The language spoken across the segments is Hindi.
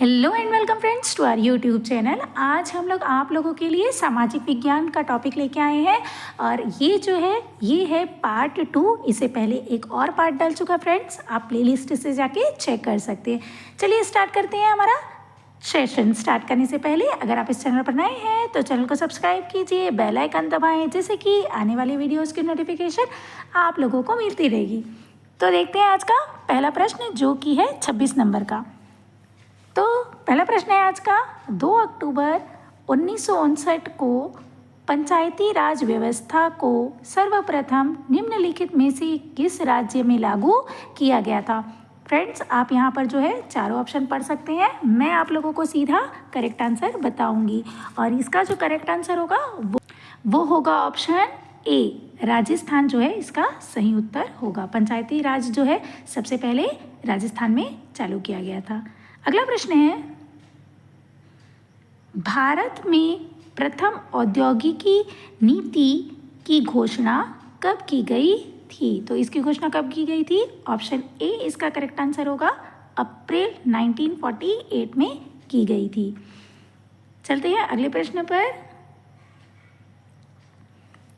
Hello and welcome friends to our YouTube channel. आज हम लोग आप लोगों के लिए सामाजिक विज्ञान का टॉपिक लेके आए हैं और ये है पार्ट 2। इससे पहले एक और पार्ट डल चुका फ्रेंड्स, आप प्लेलिस्ट से जाके चेक कर सकते हैं। चलिए स्टार्ट करते हैं हमारा सेशन। स्टार्ट करने से पहले अगर आप इस चैनल पर नए हैं तो चैनल को सब्सक्राइब कीजिए, बेल आइकन दबाएँ, जिससे कि आने वाली वीडियोज़ की नोटिफिकेशन आप लोगों को मिलती रहेगी। तो देखते हैं आज का पहला प्रश्न, जो कि है 26 नंबर का। तो पहला प्रश्न है आज का, 2 अक्टूबर 1959 को पंचायती राज व्यवस्था को सर्वप्रथम निम्नलिखित में से किस राज्य में लागू किया गया था। फ्रेंड्स, आप यहाँ पर जो है चारों ऑप्शन पढ़ सकते हैं। मैं आप लोगों को सीधा करेक्ट आंसर बताऊंगी और इसका जो करेक्ट आंसर होगा वो होगा ऑप्शन ए, राजस्थान जो है इसका सही उत्तर होगा। पंचायती राज जो है सबसे पहले राजस्थान में चालू किया गया था। अगला प्रश्न है, भारत में प्रथम औद्योगिकी नीति की घोषणा कब की गई थी। तो इसकी घोषणा कब की गई थी? ऑप्शन ए इसका करेक्ट आंसर होगा, अप्रैल 1948 में की गई थी। चलते हैं अगले प्रश्न पर।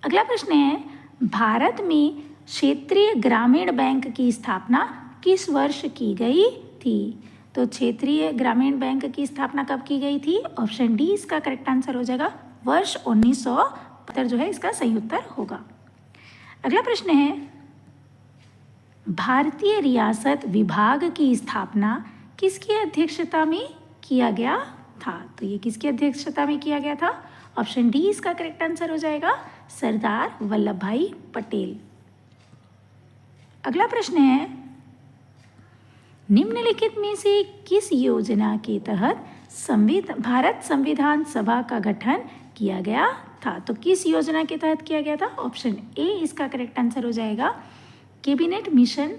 अगला प्रश्न है, भारत में क्षेत्रीय ग्रामीण बैंक की स्थापना किस वर्ष की गई थी। तो क्षेत्रीय ग्रामीण बैंक की स्थापना कब की गई थी? ऑप्शन डी इसका करेक्ट आंसर हो जाएगा, वर्ष 1975 जो है इसका सही उत्तर होगा। अगला प्रश्न है, भारतीय रियासत विभाग की स्थापना किसकी अध्यक्षता में किया गया था। तो ये किसकी अध्यक्षता में किया गया था? ऑप्शन डी इसका करेक्ट आंसर हो जाएगा, सरदार वल्लभ भाई पटेल। अगला प्रश्न है, निम्नलिखित में से किस योजना के तहत भारत संविधान सभा का गठन किया गया था। तो किस योजना के तहत किया गया था? ऑप्शन ए इसका करेक्ट आंसर हो जाएगा, कैबिनेट मिशन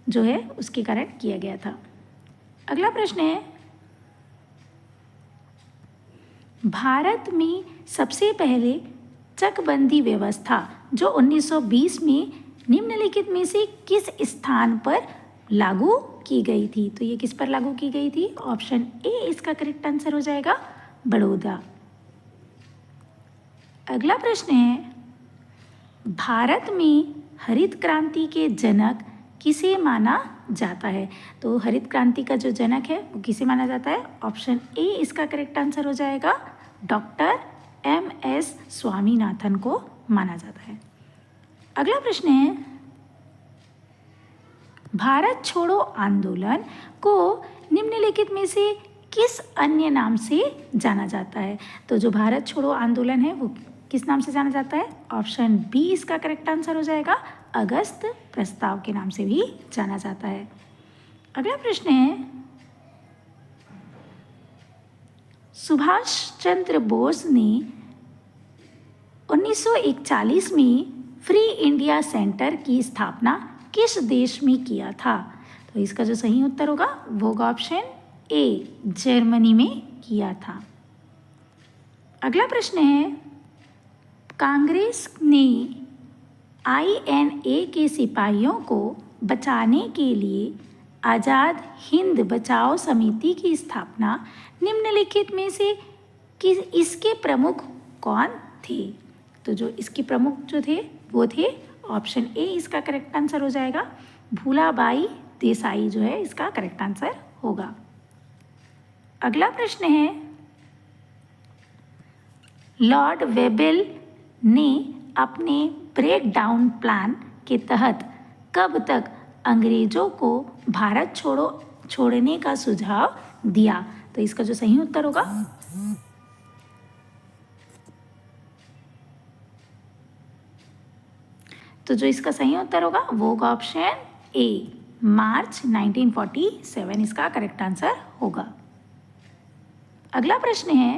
जो है उसके कारण किया गया था। अगला प्रश्न है, भारत में सबसे पहले चकबंदी व्यवस्था जो 1920 में निम्नलिखित में से किस स्थान पर लागू की गई थी। तो ये किस पर लागू की गई थी? ऑप्शन ए इसका करेक्ट आंसर हो जाएगा, बड़ौदा। अगला प्रश्न है, भारत में हरित क्रांति के जनक किसे माना जाता है। तो हरित क्रांति का जो जनक है वो किसे माना जाता है? ऑप्शन ए इसका करेक्ट आंसर हो जाएगा, डॉक्टर एम.एस. स्वामीनाथन को माना जाता है। अगला प्रश्न है, भारत छोड़ो आंदोलन को निम्नलिखित में से किस अन्य नाम से जाना जाता है। तो जो भारत छोड़ो आंदोलन है वो किस नाम से जाना जाता है? ऑप्शन बी इसका करेक्ट आंसर हो जाएगा, अगस्त प्रस्ताव के नाम से भी जाना जाता है। अगला प्रश्न है, सुभाष चंद्र बोस ने 1941 में फ्री इंडिया सेंटर की स्थापना किस देश में किया था। तो इसका जो सही उत्तर होगा वो होगा ऑप्शन ए, जर्मनी में किया था। अगला प्रश्न है, कांग्रेस ने INA के सिपाहियों को बचाने के लिए आज़ाद हिंद बचाओ समिति की स्थापना निम्नलिखित में से इसके प्रमुख कौन थे। तो जो इसके प्रमुख जो थे वो थे, ऑप्शन ए इसका करेक्ट आंसर हो जाएगा, भूलाबाई देसाई जो है इसका करेक्ट आंसर होगा। अगला प्रश्न है, लॉर्ड वेबल ने अपने ब्रेक डाउन प्लान के तहत कब तक अंग्रेजों को भारत छोड़ने का सुझाव दिया। तो इसका जो सही उत्तर होगा वो होगा ऑप्शन ए, मार्च 1947 इसका करेक्ट आंसर होगा। अगला प्रश्न है,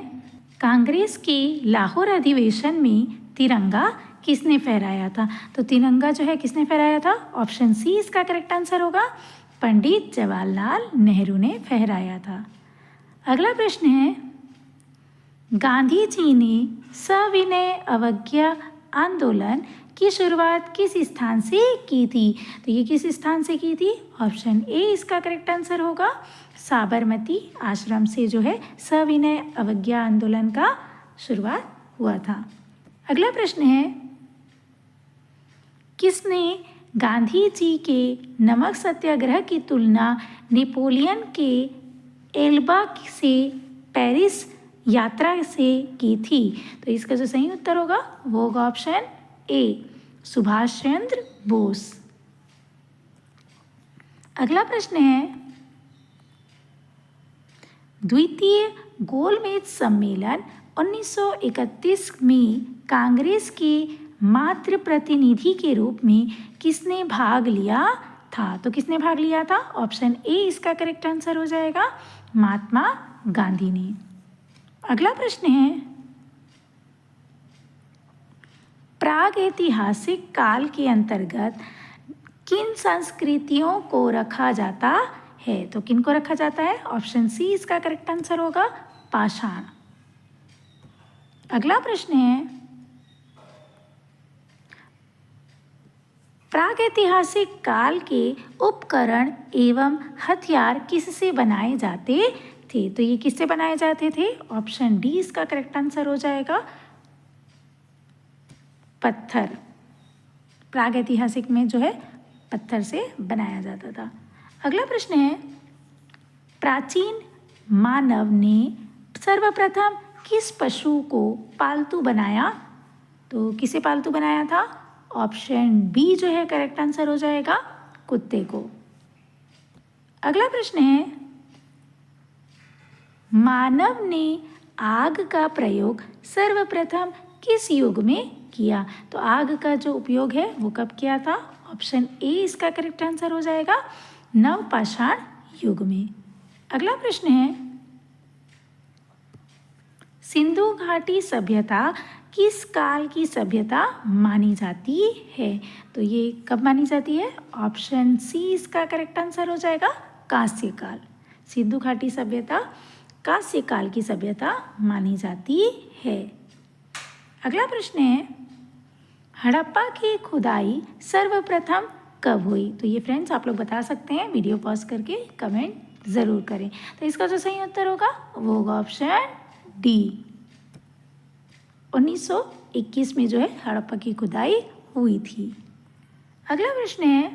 कांग्रेस के लाहौर अधिवेशन में तिरंगा किसने फहराया था। तो तिरंगा जो है किसने फहराया था? ऑप्शन सी इसका करेक्ट आंसर होगा, पंडित जवाहरलाल नेहरू ने फहराया था। अगला प्रश्न है, गांधी जी ने सविनय अवज्ञा आंदोलन की शुरुआत किस स्थान से की थी। तो ये किस स्थान से की थी? ऑप्शन ए इसका करेक्ट आंसर होगा, साबरमती आश्रम से जो है सविनय अवज्ञा आंदोलन का शुरुआत हुआ था। अगला प्रश्न है, किसने गांधी जी के नमक सत्याग्रह की तुलना नेपोलियन के एल्बा से पेरिस यात्रा से की थी? तो इसका जो सही उत्तर होगा वो होगा ऑप्शन ए, सुभाष चंद्र बोस। अगला प्रश्न है, द्वितीय गोलमेज सम्मेलन 1931 में कांग्रेस के मात्र प्रतिनिधि के रूप में किसने भाग लिया था? तो किसने भाग लिया था? ऑप्शन ए इसका करेक्ट आंसर हो जाएगा, महात्मा गांधी ने। अगला प्रश्न है, प्रागैतिहासिक काल के अंतर्गत किन संस्कृतियों को रखा जाता है? तो किन को रखा जाता है? ऑप्शन सी इसका करेक्ट आंसर होगा, पाषाण। अगला प्रश्न है, प्रागैतिहासिक काल के उपकरण एवं हथियार किससे बनाए जाते थे? तो ये किससे बनाए जाते थे? ऑप्शन डी इसका करेक्ट आंसर हो जाएगा, पत्थर। प्रागैतिहासिक में जो है पत्थर से बनाया जाता था। अगला प्रश्न है, प्राचीन मानव ने सर्वप्रथम किस पशु को पालतू बनाया? तो किसे पालतू बनाया था? ऑप्शन बी जो है करेक्ट आंसर हो जाएगा, कुत्ते को। अगला प्रश्न है, मानव ने आग का प्रयोग सर्वप्रथम किस युग में किया? तो आग का जो उपयोग है वो कब किया था? ऑप्शन ए इसका करेक्ट आंसर हो जाएगा, नवपाषाण युग में। अगला प्रश्न है, सिंधु घाटी सभ्यता किस काल की सभ्यता मानी जाती है? तो ये कब मानी जाती है? ऑप्शन सी इसका करेक्ट आंसर हो जाएगा, कांस्य काल। सिंधु घाटी सभ्यता कांस्य काल की सभ्यता मानी जाती है। अगला प्रश्न है, हड़प्पा की खुदाई सर्वप्रथम कब हुई? तो ये फ्रेंड्स आप लोग बता सकते हैं, वीडियो पॉज करके कमेंट ज़रूर करें। तो इसका जो सही उत्तर होगा वो होगा ऑप्शन डी, 1921 में जो है हड़प्पा की खुदाई हुई थी। अगला प्रश्न है,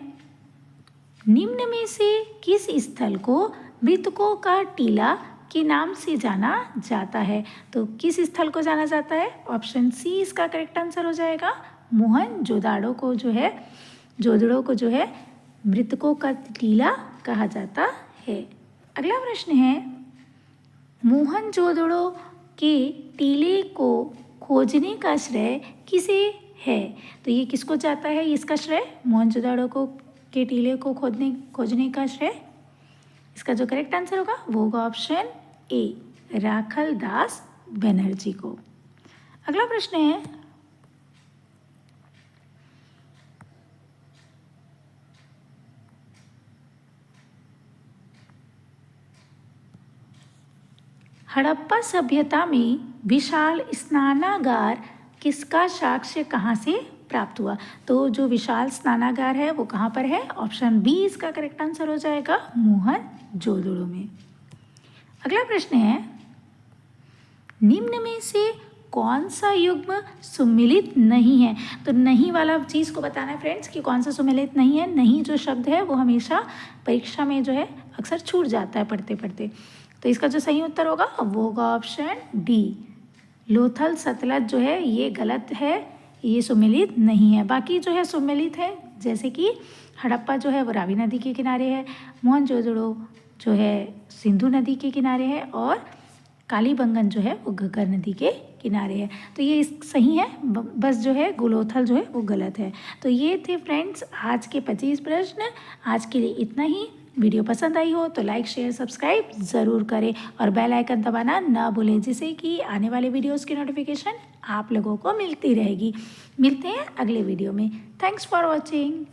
निम्न में से किस स्थल को मृतकों का टीला के नाम से जाना जाता है? तो किस स्थल को जाना जाता है? ऑप्शन सी इसका करेक्ट आंसर हो जाएगा, मोहनजोदाड़ो को जो है, जोदड़ो को जो है मृतकों का टीला कहा जाता है। अगला प्रश्न है, मोहनजोदड़ो के टीले को खोजने का श्रेय किसे है? तो ये किसको जाता है इसका श्रेय? मोहनजोदाड़ो को के टीले को खोजने का श्रेय, इसका जो करेक्ट आंसर होगा वो होगा ऑप्शन ए, राखल दास बनर्जी को। अगला प्रश्न है, हड़प्पा सभ्यता में विशाल स्नानागार किसका साक्ष्य कहाँ से प्राप्त हुआ? तो जो विशाल स्नानागार है वो कहाँ पर है? ऑप्शन बी इसका करेक्ट आंसर हो जाएगा, मोहनजोदड़ो में। अगला प्रश्न है, निम्न में से कौन सा युग्म सुमिलित नहीं है? तो नहीं वाला चीज़ को बताना है फ्रेंड्स कि कौन सा सुमिलित नहीं है। नहीं जो शब्द है वो हमेशा परीक्षा में जो है अक्सर छूट जाता है पढ़ते पढ़ते। तो इसका जो सही उत्तर होगा वो होगा ऑप्शन डी, लोथल सतलज जो है ये गलत है, ये सुमिलित नहीं है। बाकी जो है सुमिलित है, जैसे कि हड़प्पा जो है वो रावी नदी के किनारे है, मोहनजोदड़ो जो है सिंधु नदी के किनारे है, और कालीबंगन जो है वो घग्गर नदी के किनारे है। तो ये सही है, बस जो है गुलोथल जो है वो गलत है। तो ये थे फ्रेंड्स आज के 25 प्रश्न। आज के लिए इतना ही। वीडियो पसंद आई हो तो लाइक शेयर सब्सक्राइब ज़रूर करें और बेल आइकन दबाना ना भूलें, जिससे कि आने वाले वीडियोस की नोटिफिकेशन आप लोगों को मिलती रहेगी। मिलते हैं अगले वीडियो में। Thanks for watching.